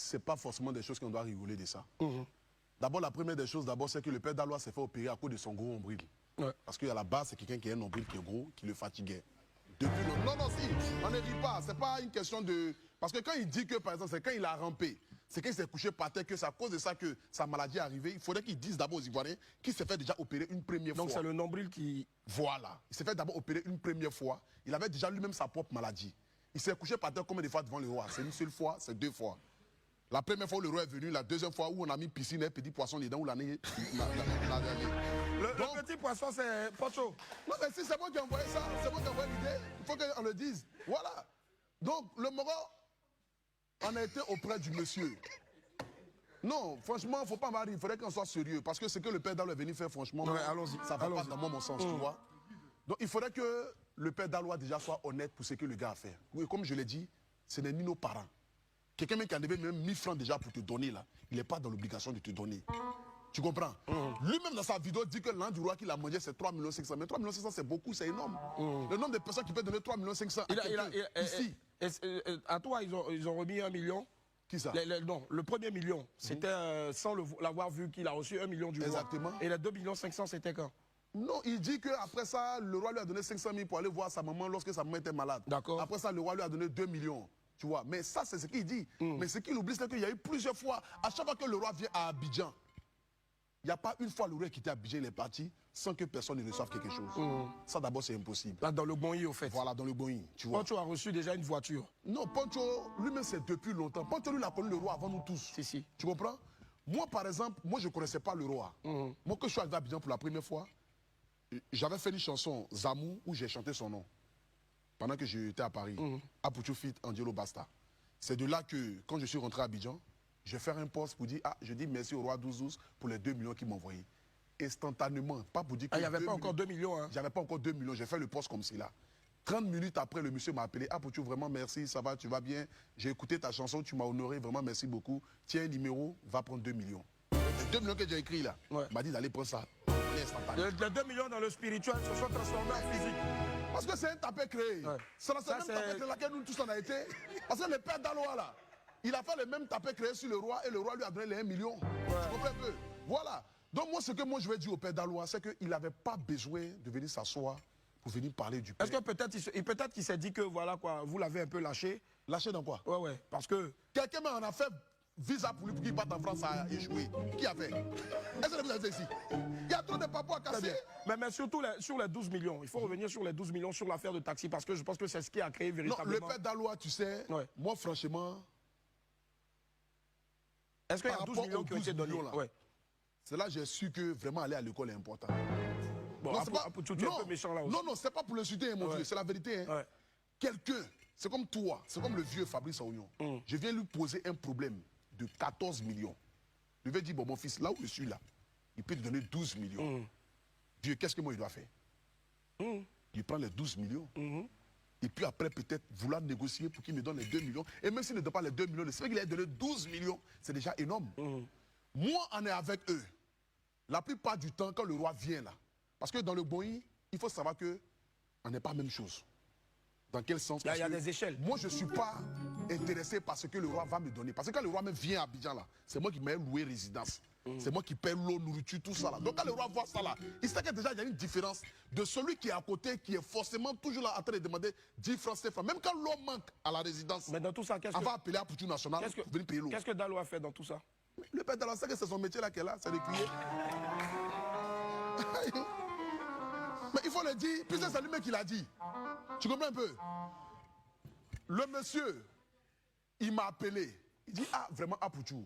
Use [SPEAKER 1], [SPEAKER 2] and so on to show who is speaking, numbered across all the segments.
[SPEAKER 1] c'est pas forcément des choses qu'on doit rigoler de ça. D'abord, la première des choses, c'est que le père Dalois s'est fait opérer à cause de son gros nombril. Ouais. Parce qu'à la base, c'est quelqu'un qui a un nombril qui est gros, qui le fatiguait. Depuis le... Non, non, si, on ne rit pas. C'est pas une question de... Parce que quand il dit que, par exemple, c'est quand il a rampé, c'est quand il s'est couché par terre, que c'est à cause de ça que sa maladie est arrivée. Il faudrait qu'ils disent d'abord aux Ivoiriens qu'il s'est fait déjà opérer une première fois.
[SPEAKER 2] Donc c'est le nombril qui...
[SPEAKER 1] Voilà. Il s'est fait d'abord opérer une première fois. Il avait déjà lui-même sa propre maladie. Il s'est couché par terre combien de fois devant le roi? C'est une seule fois, c'est 2 fois. La première fois où le roi est venu, la deuxième fois où on a mis piscine et petit poisson dedans, où l'année...
[SPEAKER 2] Le petit poisson, c'est Pocho.
[SPEAKER 1] Non, mais si c'est moi qui ai envoyé ça, c'est moi qui ai envoyé l'idée, il faut qu'on le dise. Voilà. Donc, le Moro, on a été auprès du monsieur. Non, franchement, il ne faut pas marier, il faudrait qu'on soit sérieux. Parce que ce que le père Dalois est venu faire, franchement,
[SPEAKER 2] ouais,
[SPEAKER 1] ça ne va pas dans mon sens, tu vois. Donc, il faudrait que le père Dalois déjà soit honnête pour ce que le gars a fait. Oui, comme je l'ai dit, ce n'est ni nos parents. Quelqu'un qui a donné même 1000 francs déjà pour te donner, là, il n'est pas dans l'obligation de te donner. Tu comprends? Lui-même, dans sa vidéo, dit que l'an du roi qu'il a mangé, c'est 3 500 000. Mais 3 500 000, c'est beaucoup, c'est énorme. Le nombre de personnes qui peuvent donner 3 500 000 ici.
[SPEAKER 2] À toi, ils ont remis 1 million.
[SPEAKER 1] Qui ça?
[SPEAKER 2] Non, le premier million, c'était sans l'avoir vu qu'il a reçu 1 million du roi.
[SPEAKER 1] Exactement.
[SPEAKER 2] Et les 2 500 000, c'était quand?
[SPEAKER 1] Non, il dit qu'après ça, le roi lui a donné 500 000 pour aller voir sa maman lorsque sa maman était malade.
[SPEAKER 2] D'accord.
[SPEAKER 1] Après ça, le roi lui a donné 2 millions. Tu vois, mais ça, c'est ce qu'il dit. Mais ce qu'il oublie, c'est qu'il y a eu plusieurs fois, à chaque fois que le roi vient à Abidjan, il n'y a pas une fois le roi qui était à Abidjan, il est parti, sans que personne ne reçoive quelque chose. Ça, d'abord, c'est impossible.
[SPEAKER 2] Là, dans le Bonny, au fait.
[SPEAKER 1] Voilà, dans le Bonny, tu vois.
[SPEAKER 2] Poncho a reçu déjà une voiture.
[SPEAKER 1] Non, Poncho, lui-même, c'est depuis longtemps. Poncho, lui, il a connu le roi avant nous tous.
[SPEAKER 2] Si, si.
[SPEAKER 1] Tu comprends? Moi, par exemple, moi, je ne connaissais pas le roi. Moi, quand je suis arrivé à Abidjan pour la première fois, j'avais fait une chanson, Zamou, où j'ai chanté son nom. Pendant que j'étais à Paris, Apuchu Fit Angelo Basta. C'est de là que, quand je suis rentré à Abidjan, je vais faire un poste pour dire, je dis merci au roi 12 pour les 2 millions qu'il m'a envoyé. Instantanément, pas pour dire que...
[SPEAKER 2] il n'y avait pas encore 2 millions. Hein.
[SPEAKER 1] J'avais pas encore 2 millions, j'ai fait le poste comme cela. 30 minutes après, le monsieur m'a appelé, Apuchu, vraiment merci, ça va, tu vas bien. J'ai écouté ta chanson, tu m'as honoré, vraiment merci beaucoup. Tiens un numéro, va prendre 2 millions. Les 2 millions que j'ai écrit là, il m'a dit d'aller prendre ça.
[SPEAKER 2] Les 2 millions dans le spirituel se sont transformés en physique.
[SPEAKER 1] Parce que c'est un tapé créé. Ouais. C'est la même tapé créé laquelle nous tous on a été. Parce que le père Dalois là, il a fait le même tapé créé sur le roi et le roi lui a donné les 1 million. Ouais. Tu comprends un peu? Voilà. Donc moi, ce que moi je vais dire au père Dalois, c'est qu'il n'avait pas besoin de venir s'asseoir pour venir parler du père.
[SPEAKER 2] Est-ce que peut-être qu'il s'est dit que voilà quoi, vous l'avez un peu lâché?
[SPEAKER 1] Lâché dans quoi?
[SPEAKER 2] Ouais, parce que...
[SPEAKER 1] Quelqu'un en a fait visa pour lui pour qu'il parte en France à échouer. Qui a fait? Est-ce que vous avez fait ici? Il y a trop de papous à casser.
[SPEAKER 2] Mais surtout sur les 12 millions. Il faut revenir sur les 12 millions sur l'affaire de taxi parce que je pense que c'est ce qui a créé véritablement...
[SPEAKER 1] Non, le père Dalois, tu sais, moi franchement...
[SPEAKER 2] Est-ce qu'il y a 12 millions qui ont été donnés là?
[SPEAKER 1] C'est là que j'ai su que vraiment aller à l'école est important.
[SPEAKER 2] Bon, non, tu es un peu méchant là aussi.
[SPEAKER 1] Non, c'est pas pour l'insulter, mon vieux, c'est la vérité. Hein. Quelqu'un, c'est comme toi, c'est comme le vieux Fabrice Aounion. Je viens lui poser un problème de 14 millions. Je vais dire, bon, mon fils, là où je suis là, il peut te donner 12 millions. Dieu, qu'est-ce que moi je dois faire? Il prend les 12 millions. Et puis après, peut-être vouloir négocier pour qu'il me donne les 2 millions. Et même s'il ne donne pas les 2 millions, c'est vrai qu'il a donné 12 millions. C'est déjà énorme. Moi, on est avec eux. La plupart du temps, quand le roi vient là, parce que dans le Bonny, il faut savoir qu'on n'est pas la même chose. Dans quel sens?
[SPEAKER 2] Là, il y a des échelles.
[SPEAKER 1] Moi, je ne suis pas intéressé par ce que le roi va me donner. Parce que quand le roi même vient à Abidjan, là, c'est moi qui m'ai loué résidence. C'est moi qui paie l'eau, nourriture, tout ça. Là. Donc quand le roi voit ça, là, il sait que déjà, il y a une différence de celui qui est à côté, qui est forcément toujours là en train de demander 10 francs CFA. Même quand l'eau manque à la résidence,
[SPEAKER 2] mais dans tout ça,
[SPEAKER 1] on va appeler à Poutou National pour venir payer l'eau.
[SPEAKER 2] Qu'est-ce que Dalois a fait dans tout ça?
[SPEAKER 1] Le père Dalois, c'est son métier là qu'elle a, c'est de crier. Mais il faut le dire, puisque c'est lui-même qui l'a dit. Tu comprends un peu? Le monsieur, il m'a appelé. Il dit, vraiment, Apuchu,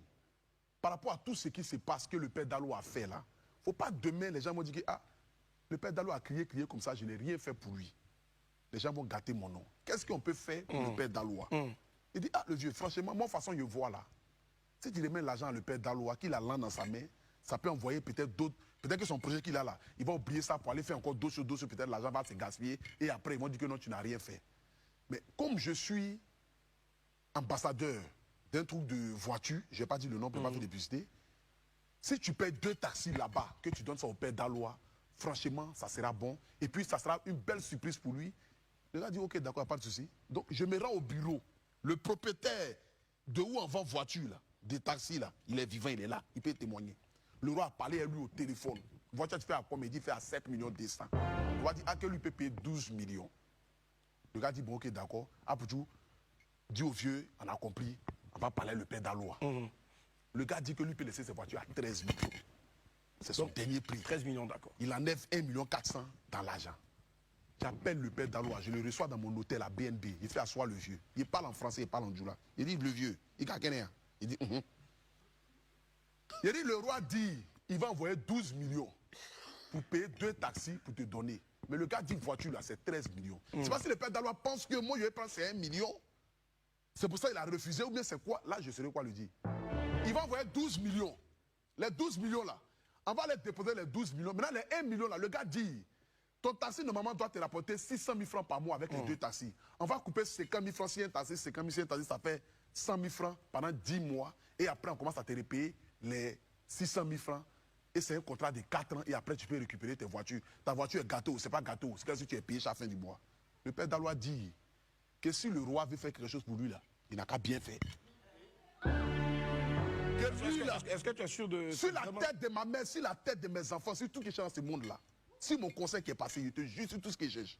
[SPEAKER 1] par rapport à tout ce qui se passe, que le père Dalois a fait là, il ne faut pas demain, les gens vont dire que le père Dalois a crié comme ça, je n'ai rien fait pour lui. Les gens vont gâter mon nom. Qu'est-ce qu'on peut faire pour le père Dalois? Il dit, le vieux, franchement, moi, de toute façon, je vois là. Si tu remets l'argent à le père Dalois, qu'il a l'an dans sa main, ça peut envoyer peut-être d'autres. Peut-être que son projet qu'il a là, il va oublier ça pour aller faire encore d'autres choses, peut-être l'argent va se gaspiller. Et après, ils vont dire que non, tu n'as rien fait. Mais comme je suis ambassadeur d'un truc de voiture, je n'ai pas dit le nom, je n'ai pas fait de publicité. Si tu payes 2 taxis là-bas, que tu donnes ça au père Dalois, franchement, ça sera bon. Et puis, ça sera une belle surprise pour lui. Le gars dit, ok, d'accord, pas de souci. Donc, je me rends au bureau. Le propriétaire de où on vend voiture, là, de taxi, là, il est vivant, il est là, il peut témoigner. Le roi a parlé à lui au téléphone. Voiture, tu fais à combien? Il dit, fait à 7 millions 200. Le roi dit, ah, que lui peut payer 12 millions. Le gars dit, bon, ok, d'accord. Apoutou, dit au vieux, on a compris, on va parler le père d'Aloa. Le gars dit que lui peut laisser ses voitures à 13 millions. C'est son dernier prix.
[SPEAKER 2] 13 millions, d'accord.
[SPEAKER 1] Il enlève 1 million 400 dans l'argent. J'appelle le père d'Aloa, je le reçois dans mon hôtel à BNB. Il fait asseoir le vieux. Il parle en français, il parle en djoula. Il dit, le vieux, il dit, il dit, Il dit, le roi dit, il va envoyer 12 millions pour payer 2 taxis pour te donner. Mais le gars dit, voiture là, c'est 13 millions. C'est pas si le père d'Aloa pense que moi, je vais prendre ces 1 million. C'est pour ça qu'il a refusé, ou bien c'est quoi? Là, je saurais quoi lui dire. Il va envoyer 12 millions. Les 12 millions là, on va les déposer les 12 millions. Maintenant, les 1 million là, le gars dit, ton taxi normalement doit te rapporter 600 000 francs par mois avec les 2 taxis. On va couper 50 000 francs si un taxi, 50 000 si un taxi, ça fait 100 000 francs pendant 10 mois. Et après, on commence à te repayer les 600 000 francs. Et c'est un contrat de 4 ans. Et après, tu peux récupérer tes voitures. Ta voiture est gâteau, c'est pas gâteau. C'est comme si tu es payé chaque fin du mois. Le père d'Aloa dit que si le roi veut faire quelque chose pour lui, là, il n'a qu'à bien faire.
[SPEAKER 2] Est-ce que tu es sûr de...
[SPEAKER 1] Sur la tête de ma mère, sur la tête de mes enfants, sur tout ce qui change dans ce monde-là, si mon conseil qui est passé, il te jure sur tout ce qui cherche.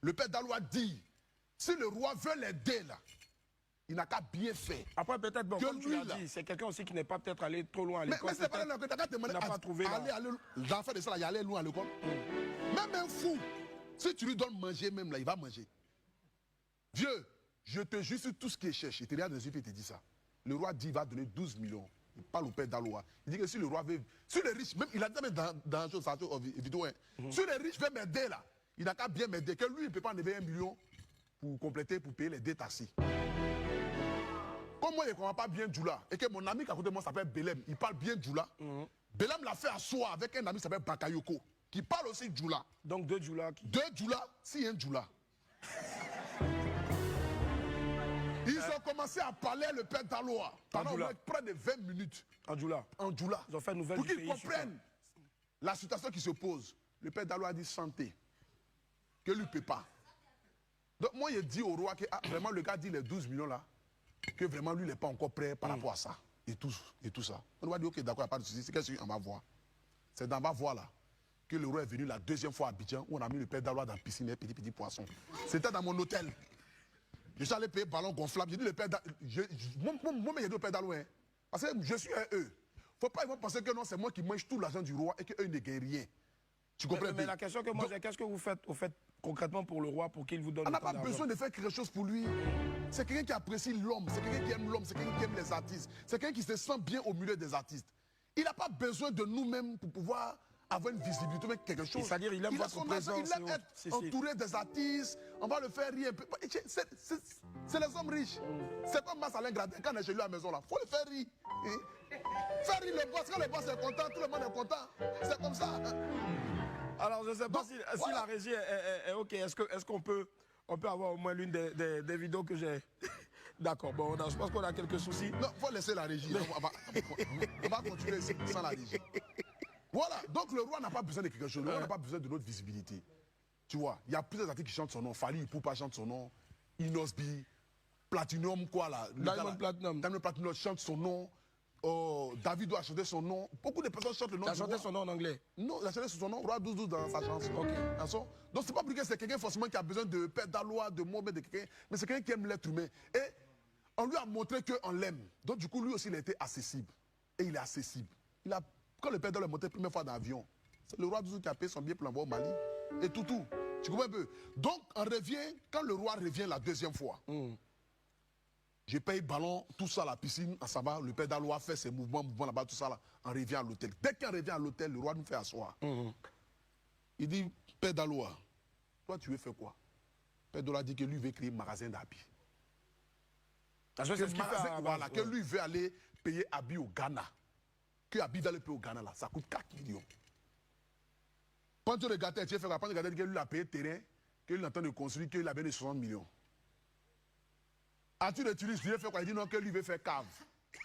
[SPEAKER 1] Le père d'Aloa dit, si le roi veut l'aider, là, il n'a qu'à bien faire.
[SPEAKER 2] Après, peut-être, bon, comme tu
[SPEAKER 1] lui,
[SPEAKER 2] l'as dit, c'est quelqu'un aussi qui n'est pas peut-être allé trop loin à l'école.
[SPEAKER 1] Mais c'est pas là que tu as demandé l'enfant de ça, il allait loin à l'école. Même un fou, si tu lui donnes manger, même là, il va manger. Vieux, je te jure sur tout ce qui cherche. Il te regarde dans les yeux et te dit ça. Le roi dit, il va donner 12 millions. Il parle au père d'Aloa. Il dit que si le roi veut... Si les riches, même, il a dit même dans une vidéo, si les riches veulent m'aider là, il n'a qu'à bien m'aider. Que lui, il ne peut pas enlever 1 million pour compléter, pour payer les 2 taxis. Comme moi, je ne comprends pas bien Djoula, et que mon ami qui à côté de moi s'appelle Belem, il parle bien Djoula. Belem l'a fait asseoir avec un ami qui s'appelle Bakayoko, qui parle aussi Djoula.
[SPEAKER 2] Donc 2 Djoula qui...
[SPEAKER 1] 2 Djoula, si un Djoula. Ils ont commencé à parler le père d'Aloa pendant près de 20 minutes.
[SPEAKER 2] En Djoula.
[SPEAKER 1] En Djoula.
[SPEAKER 2] Ils ont fait une nouvelle
[SPEAKER 1] pour qu'ils comprennent la situation qui se pose. Le père d'Aloa a dit santé. Que lui ne peut pas. Donc moi, il dit au roi que vraiment le gars dit les 12 millions là, que vraiment lui, il n'est pas encore prêt par rapport à ça. Et tout ça. On va dire, ok, d'accord, il n'y a pas de souci. C'est qu'est-ce qu'on va voir. C'est dans ma voie là que le roi est venu la 2e fois à Abidjan où on a mis le père d'Aloa dans la piscine et petit poisson. C'était dans mon hôtel. Je suis allé payer ballon gonflable. J'ai dit le père d'Aloa. Moi, j'ai dit au père d'Aloa. Parce que je suis un eux. Il ne faut pas penser que non, c'est moi qui mange tout l'argent du roi et qu'eux ne gagnent rien. Tu comprends?
[SPEAKER 2] Mais la question que moi j'ai, qu'est-ce que vous faites, concrètement pour le roi pour qu'il vous donne
[SPEAKER 1] on n'a
[SPEAKER 2] autant
[SPEAKER 1] pas besoin de faire quelque chose pour lui. C'est quelqu'un qui apprécie l'homme, c'est quelqu'un qui aime l'homme, c'est quelqu'un qui aime les artistes, c'est quelqu'un qui se sent bien au milieu des artistes. Il n'a pas besoin de nous-mêmes pour pouvoir avoir une visibilité, mais quelque chose.
[SPEAKER 2] C'est-à-dire il aime votre présence.
[SPEAKER 1] Il aime être entouré des artistes, on va le faire rire un peu. C'est les hommes riches. C'est pas Mass Alain Gradin quand on est chez lui à la maison là. Il faut le faire rire. Faire rire le boss, quand le boss est content, tout le monde est content. C'est comme ça.
[SPEAKER 2] Alors je ne sais pas si la régie est OK. Est-ce qu'on peut avoir au moins l'une des vidéos que j'ai. D'accord, bon, je pense qu'on a quelques soucis.
[SPEAKER 1] Non, il faut laisser la régie. On va continuer sans la régie. Voilà, donc le roi n'a pas besoin de quelque chose. Le roi n'a pas besoin de notre visibilité. Tu vois, il y a plusieurs artistes qui chantent son nom. Fally Ipupa chante son nom. Inosbi, Platinum, quoi là.
[SPEAKER 2] Diamond Platinum.
[SPEAKER 1] Diamond Platinum chante son nom. David doit chanter son nom. Beaucoup de personnes chantent le nom.
[SPEAKER 2] Il a chanté son nom en anglais?
[SPEAKER 1] Non, il a chanté son nom, Roi 12-12 dans sa chanson.
[SPEAKER 2] Ok.
[SPEAKER 1] Donc c'est pas pour que c'est quelqu'un forcément qui a besoin de père d'Aloa, de Mohamed, de quelqu'un, mais c'est quelqu'un qui aime l'être humain. Et on lui a montré qu'on l'aime. Donc du coup, lui aussi, il a été accessible. Et il est accessible. Quand le père d'Aloa est monté la première fois dans l'avion, c'est le roi 12 qui a payé son billet pour l'envoyer au Mali. Et tout. Tu comprends un peu? Donc on revient, quand le roi revient la 2e fois, je paye ballon, tout ça à la piscine, ça va, le père d'Aloa fait ses mouvements là-bas, tout ça là, on revient à l'hôtel. Dès qu'on revient à l'hôtel, le roi nous fait asseoir. Il dit, père d'Aloa, toi tu veux faire quoi? Père d'Aloa dit que lui veut créer un magasin d'habits. Que lui veut aller payer habits au Ghana. Que habits va le payer au Ghana là, ça coûte 4 millions. Quand tu regardes, tu fais quand tu regardes que lui a payé le terrain, que lui est en train de construire, qu'il a bien 60 millions. As-tu le touriste, tu veux faire quoi? Il dit non, que lui veut faire cave.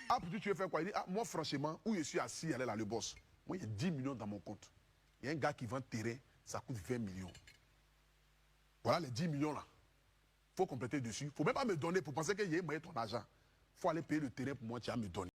[SPEAKER 1] Ah, puis tu veux faire quoi? Il dit, moi franchement, où je suis assis, elle est là, le boss. Moi, il y a 10 millions dans mon compte. Il y a un gars qui vend terrain, ça coûte 20 millions. Voilà les 10 millions là. Il faut compléter dessus. Il ne faut même pas me donner pour penser qu'il y a moyen ton argent. Il faut aller payer le terrain pour moi, tu vas me donner.